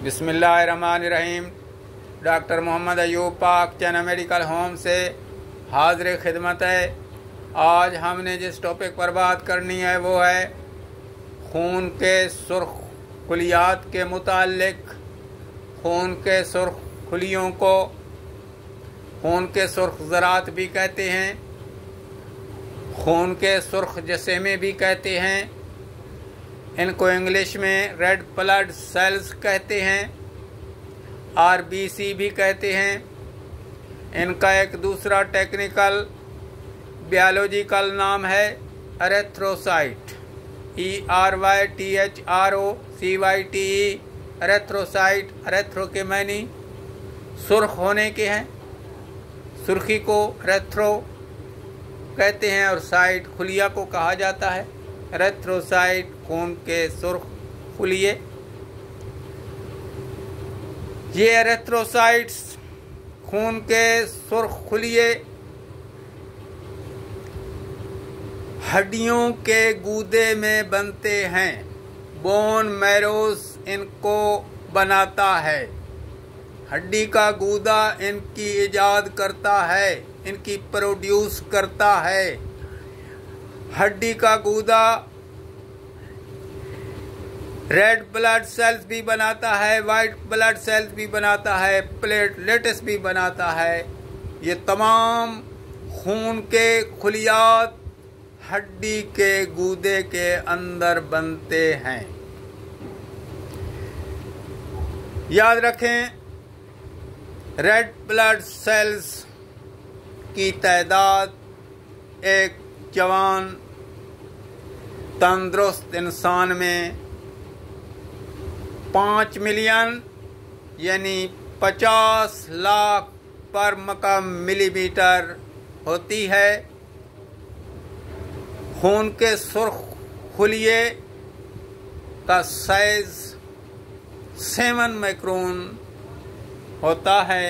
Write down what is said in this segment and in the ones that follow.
बिस्मिल्लाहिर्रहमानिर्रहीम। डॉक्टर मोहम्मद अयूब पाक चना मेडिकल होम से हाजिर खिदमत है। आज हमने जिस टॉपिक पर बात करनी है वो है खून के सुर्ख खुलियात के मुतालिक। खून के सुर्ख खुलियों को खून के सुर्ख ज़रात भी कहते हैं, खून के सुर्ख जसेमे भी कहते हैं। इनको इंग्लिश में रेड ब्लड सेल्स कहते हैं, RBC भी कहते हैं। इनका एक दूसरा टेक्निकल बायोलॉजिकल नाम है एरेथ्रोसाइट, ERYTHROCYTE, एरेथ्रोसाइट। एरेथ्रो के मानी सुर्ख होने के हैं, सुर्खी को एरेथ्रो कहते हैं और साइट खुलिया को कहा जाता है। एरेथ्रोसाइट खून के सुर्ख खुलिये। ये एरेथ्रोसाइट्स खून के सुर्ख खुलिये हड्डियों के गूदे में बनते हैं। बोन मैरोस इनको बनाता है। हड्डी का गूदा इनकी इजाद करता है, इनकी प्रोड्यूस करता है। हड्डी का गूदा रेड ब्लड सेल्स भी बनाता है, वाइट ब्लड सेल्स भी बनाता है, प्लेटलेट्स भी बनाता है। ये तमाम खून के खुलियात हड्डी के गूदे के अंदर बनते हैं। याद रखें, रेड ब्लड सेल्स की तादाद एक जवान तंदुरुस्त इंसान में 5 मिलियन यानी 50 लाख पर मकाम मिलीमीटर होती है। खून के सुर्ख खुलिये का साइज 7 माइक्रोन होता है।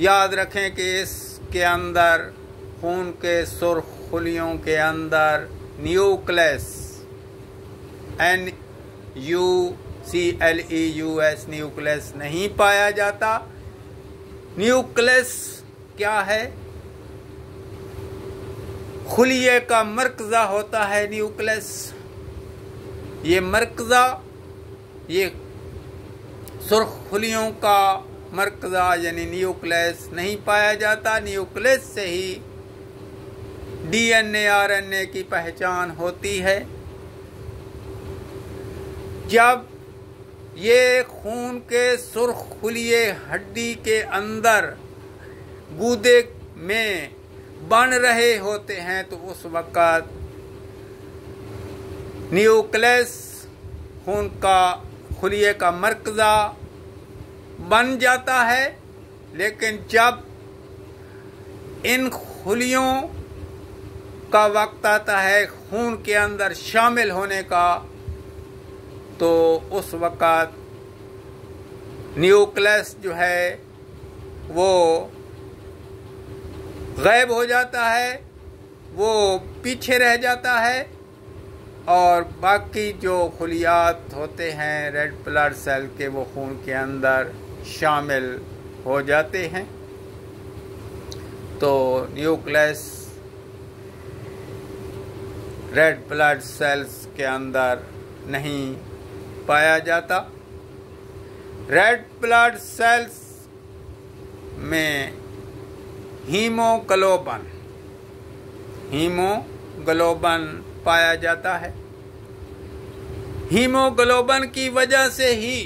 याद रखें कि इसके अंदर खून के सुर्ख खुलियों के अंदर न्यूक्लियस NUCLEUS न्यूक्लियस नहीं पाया जाता। न्यूक्लियस क्या है? खुलिये का मरकज़ा होता है न्यूक्लियस। ये मरकज़ा, ये सुर्ख खुलियों का मरकज़ा यानी न्यूक्लियस नहीं पाया जाता। न्यूक्लियस से ही DNA RNA की पहचान होती है। जब ये खून के सुर्ख खुलिये हड्डी के अंदर गूदे में बन रहे होते हैं तो उस वक़्त न्यूक्लियस खून का खुलिये का मरकज़ा बन जाता है। लेकिन जब इन खुलियों का वक्त आता है खून के अंदर शामिल होने का तो उस वक़्त न्यूक्लियस जो है वो गायब हो जाता है, वो पीछे रह जाता है और बाकी जो खुलियात होते हैं रेड ब्लड सेल के वो खून के अंदर शामिल हो जाते हैं। तो न्यूक्लियस रेड ब्लड सेल्स के अंदर नहीं पाया जाता। रेड ब्लड सेल्स में हीमोग्लोबिन पाया जाता है। हीमोग्लोबिन की वजह से ही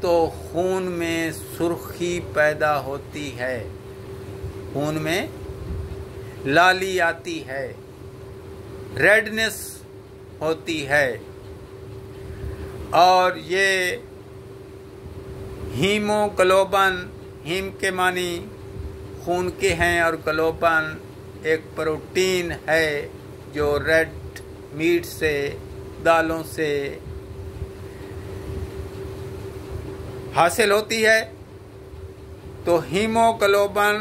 तो खून में सुर्खी पैदा होती है, खून में लाली आती है, रेडनेस होती है। और ये हीमोग्लोबिन, हीम के मानी खून के हैं और ग्लोबिन एक प्रोटीन है जो रेड मीट से, दालों से हासिल होती है। तो हीमोग्लोबिन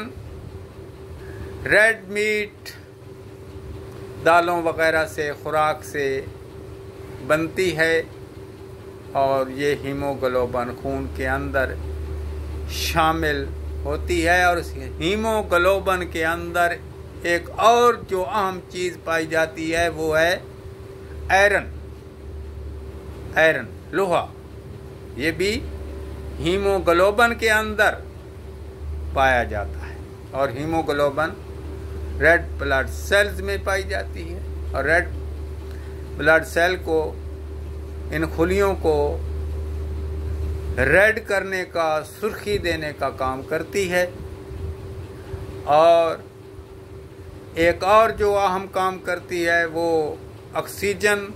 रेड मीट, दालों वगैरह से, खुराक से बनती है और ये हीमोग्लोबिन खून के अंदर शामिल होती है। और इस हीमोग्लोबिन के अंदर एक और जो अहम चीज़ पाई जाती है वो है आयरन, लोहा। ये भी हीमोग्लोबिन के अंदर पाया जाता है। और हीमोग्लोबिन रेड ब्लड सेल्स में पाई जाती है। और रेड ब्लड सेल को, इन खुलियों को रेड करने का, सुर्खी देने का काम करती है। और एक और जो अहम काम करती है वो ऑक्सीजन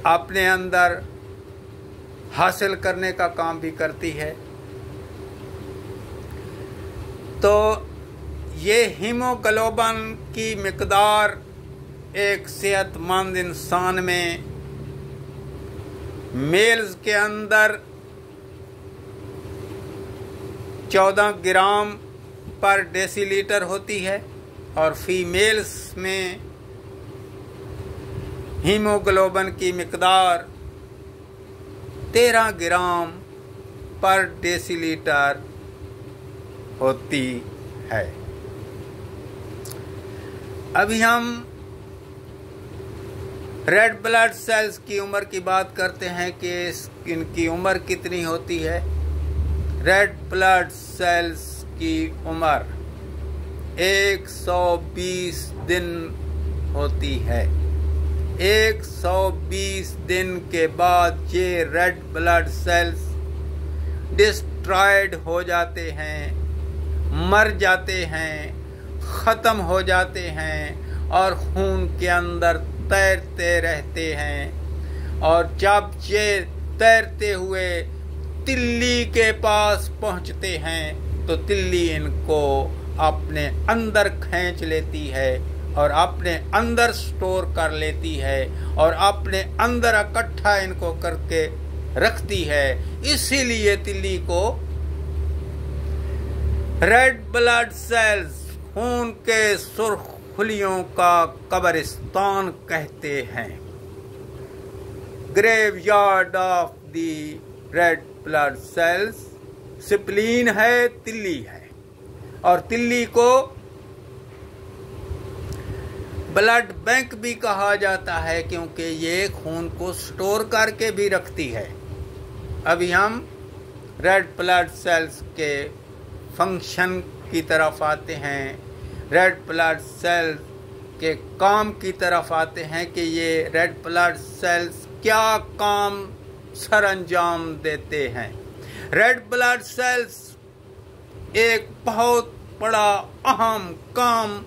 अपने अंदर हासिल करने का काम भी करती है। तो ये हीमोग्लोबिन की मिकदार एक सेहतमंद इंसान में मेल्स के अंदर 14 ग्राम पर डेसीलीटर होती है और फीमेल्स में हीमोग्लोबिन की मिकदार 13 ग्राम पर डेसीलीटर होती है। अभी हम रेड ब्लड सेल्स की उम्र की बात करते हैं कि इनकी उम्र कितनी होती है। रेड ब्लड सेल्स की उम्र 120 दिन होती है। 120 दिन के बाद ये रेड ब्लड सेल्स डिस्ट्रॉयड हो जाते हैं, मर जाते हैं, ख़त्म हो जाते हैं और खून के अंदर तैरते रहते हैं। और जब ये तैरते हुए तिल्ली के पास पहुंचते हैं तो तिल्ली इनको अपने अंदर खींच लेती है और अपने अंदर स्टोर कर लेती है और अपने अंदर इकट्ठा इनको करके रखती है। इसीलिए तिल्ली को रेड ब्लड सेल्स, खून के सुर्ख खुलियों का कब्रिस्तान कहते हैं। Graveyard of the red blood cells spleen है, तिल्ली है। और तिल्ली को ब्लड बैंक भी कहा जाता है क्योंकि ये खून को स्टोर करके भी रखती है। अभी हम रेड ब्लड सेल्स के फंक्शन की तरफ आते हैं। रेड ब्लड सेल्स के काम की तरफ आते हैं कि ये रेड ब्लड सेल्स क्या काम सरअंजाम देते हैं। रेड ब्लड सेल्स एक बहुत बड़ा अहम काम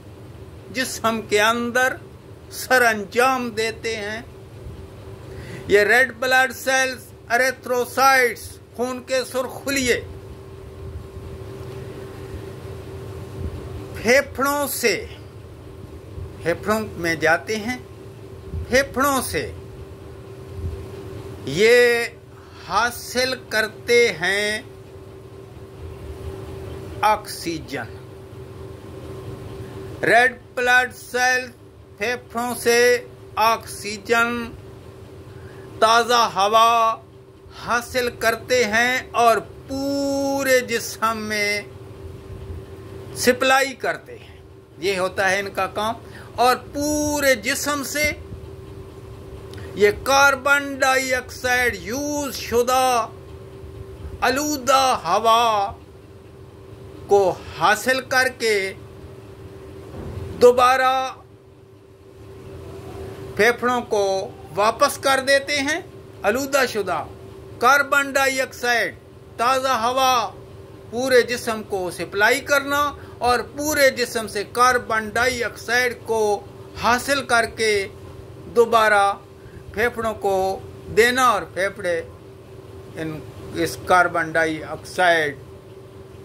जिस्म के अंदर सरअंजाम देते हैं। ये रेड ब्लड सेल्स एरिथ्रोसाइट्स, खून के सुरखुलिये, फेफड़ों में जाते हैं। फेफड़ों से ये हासिल करते हैं ऑक्सीजन। रेड ब्लड सेल फेफड़ों से ऑक्सीजन, ताज़ा हवा हासिल करते हैं और पूरे जिस्म में सप्लाई करते हैं। ये होता है इनका काम। और पूरे जिस्म से ये कार्बन डाइऑक्साइड यूज शुदा आलूदा हवा को हासिल करके दोबारा फेफड़ों को वापस कर देते हैं। आलूदा शुदा कार्बन डाइऑक्साइड, ताज़ा हवा पूरे जिस्म को सप्लाई करना और पूरे जिस्म से कार्बन डाइऑक्साइड को हासिल करके दोबारा फेफड़ों को देना और फेफड़े इस कार्बन डाइऑक्साइड,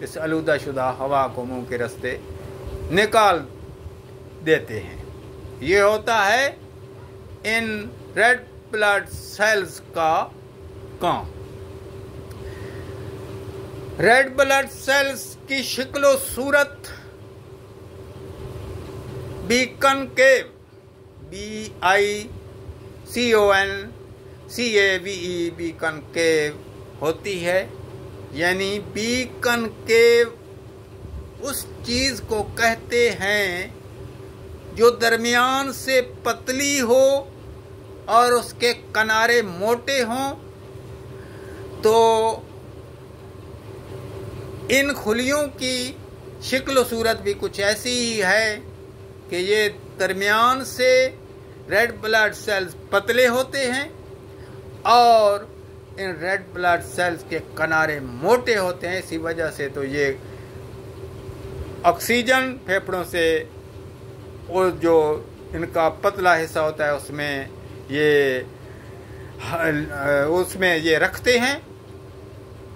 इस आलूदा शुदा हवा को मुंह के रास्ते निकाल देते हैं। ये होता है इन रेड ब्लड सेल्स का काम। रेड ब्लड सेल्स की शक्लो सूरत बीकन के BICON CAVE बी कनकेव होती है, यानी बी कनकेव उस चीज को कहते हैं जो दरमियान से पतली हो और उसके किनारे मोटे हों। तो इन खुलियों की शक्ल सूरत भी कुछ ऐसी ही है कि ये दरमियान से रेड ब्लड सेल्स पतले होते हैं और इन रेड ब्लड सेल्स के किनारे मोटे होते हैं। इसी वजह से तो ये ऑक्सीजन फेफड़ों से वो जो इनका पतला हिस्सा होता है उसमें ये रखते हैं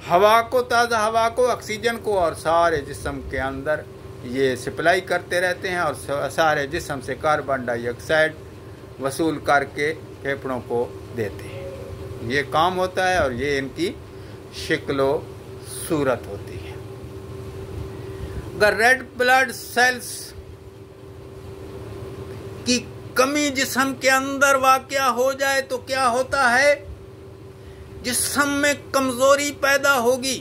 हवा को, ताज़ा हवा को, ऑक्सीजन को, और सारे जिस्म के अंदर ये सप्लाई करते रहते हैं और सारे जिस्म से कार्बन डाइऑक्साइड वसूल करके फेफड़ों को देते हैं। ये काम होता है और ये इनकी शक्ल सूरत होती है। अगर रेड ब्लड सेल्स की कमी जिस्म के अंदर वाक़या हो जाए तो क्या होता है? जिस्म में कमजोरी पैदा होगी,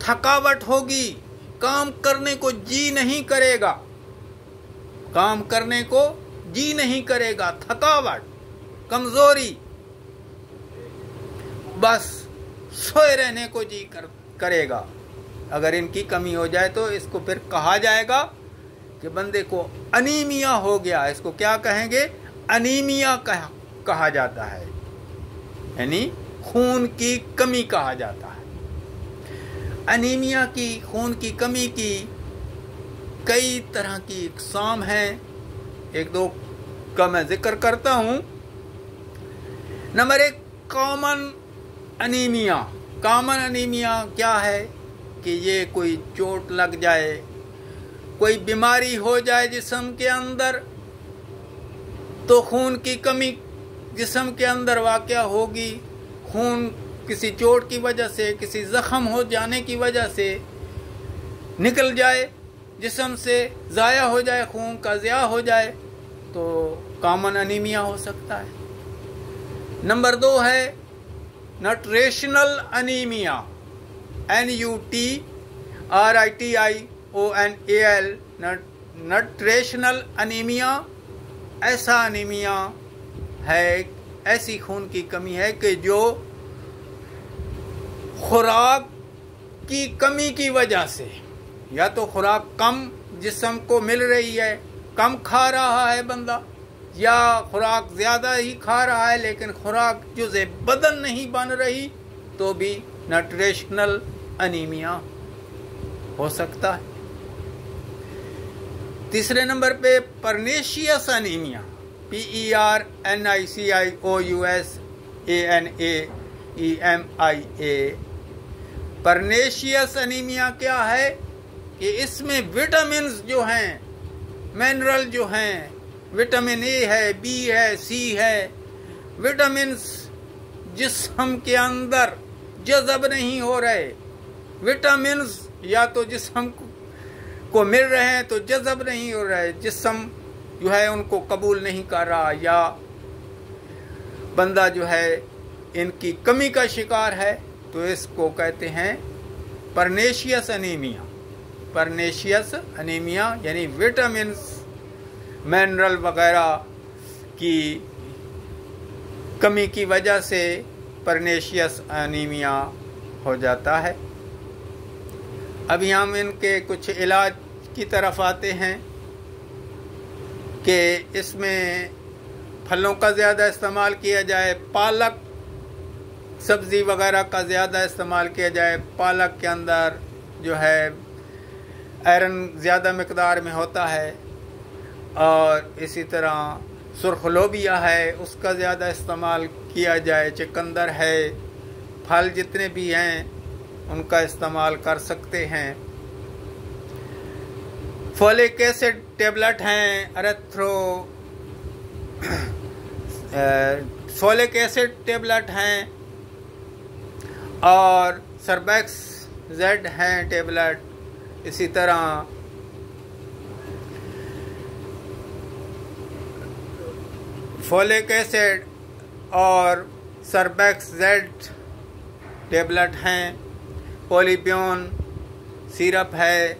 थकावट होगी, काम करने को जी नहीं करेगा, काम करने को जी नहीं करेगा, थकावट, कमजोरी, बस सोए रहने को जी करेगा। अगर इनकी कमी हो जाए तो इसको फिर कहा जाएगा कि बंदे को अनीमिया हो गया। इसको क्या कहेंगे? अनीमिया कहा जाता है, यानी खून की कमी कहा जाता है। अनीमिया की, खून की कमी की कई तरह की इकसाम हैं, एक दो का मैं जिक्र करता हूं। Number 1, common anaemia. Common anaemia क्या है कि ये कोई चोट लग जाए, कोई बीमारी हो जाए जिस्म के अंदर, तो खून की कमी जिस्म के अंदर वाक़या होगी। खून किसी चोट की वजह से, किसी जख्म हो जाने की वजह से निकल जाए जिस्म से, ज़ाया हो जाए, खून का ज़िया हो जाए, तो कॉमन अनीमिया हो सकता है। नंबर 2 है nutritional anaemia, NUTRITIONAL, nutritional anaemia. ऐसा अनीमिया है, ऐसी खून की कमी है कि जो खुराक की कमी की वजह से, या तो खुराक कम जिस्म को मिल रही है, कम खा रहा है बंदा, या खुराक ज़्यादा ही खा रहा है लेकिन खुराक जुज़े बदन नहीं बन रही, तो भी न्यूट्रिशनल अनीमिया हो सकता है। तीसरे नंबर पे pernicious anaemia, PERNICIOUSANAEMIA। Pernicious anaemia क्या है कि इसमें विटामिन्स जो हैं, मिनरल जो हैं, विटामिन ए है, बी है, सी है, विटामिन्स जिस्म के अंदर जज़ब नहीं हो रहे। विटामिन्स या तो जिस्म को मिल रहे हैं तो जज़ब नहीं हो रहे, जिस्म जो है उनको कबूल नहीं कर रहा, या बंदा जो है इनकी कमी का शिकार है, तो इसको कहते हैं परनीशियस अनीमिया। परनीशियस अनीमिया यानी विटामिन्स, मिनरल वगैरह की कमी की वजह से परनीशियस अनीमिया हो जाता है। अभी हम इनके कुछ इलाज की तरफ आते हैं कि इसमें फलों का ज़्यादा इस्तेमाल किया जाए, पालक सब्ज़ी वगैरह का ज़्यादा इस्तेमाल किया जाए। पालक के अंदर जो है आयरन ज़्यादा मिकदार में होता है, और इसी तरह सुर्ख लोबिया है, उसका ज़्यादा इस्तेमाल किया जाए। चुकंदर है, फल जितने भी हैं उनका इस्तेमाल कर सकते हैं। फोलिक एसिड टेबलेट हैं, फोलिक एसिड टेबलेट हैं, और सर्बैक्स जेड हैं टेबलेट। इसी तरह फोलिक एसिड और सर्बेक्स जेड टेबलेट हैं, पोलीप्योन सिरप है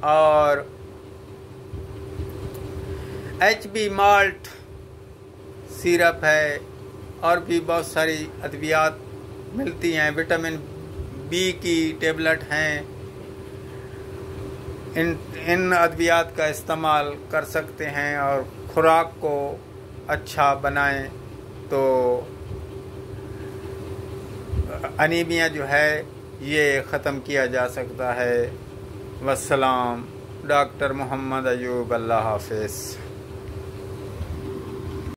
और HB माल्ट सिरप है और भी बहुत सारी अद्वियात मिलती हैं। विटामिन B की टेबलेट हैं। इन अद्वियात का इस्तेमाल कर सकते हैं और खुराक को अच्छा बनाएं तो अनीमिया जो है ये ख़त्म किया जा सकता है। वस्सलाम। डॉक्टर मोहम्मद अयूब। अल्लाह हाफ़िज़।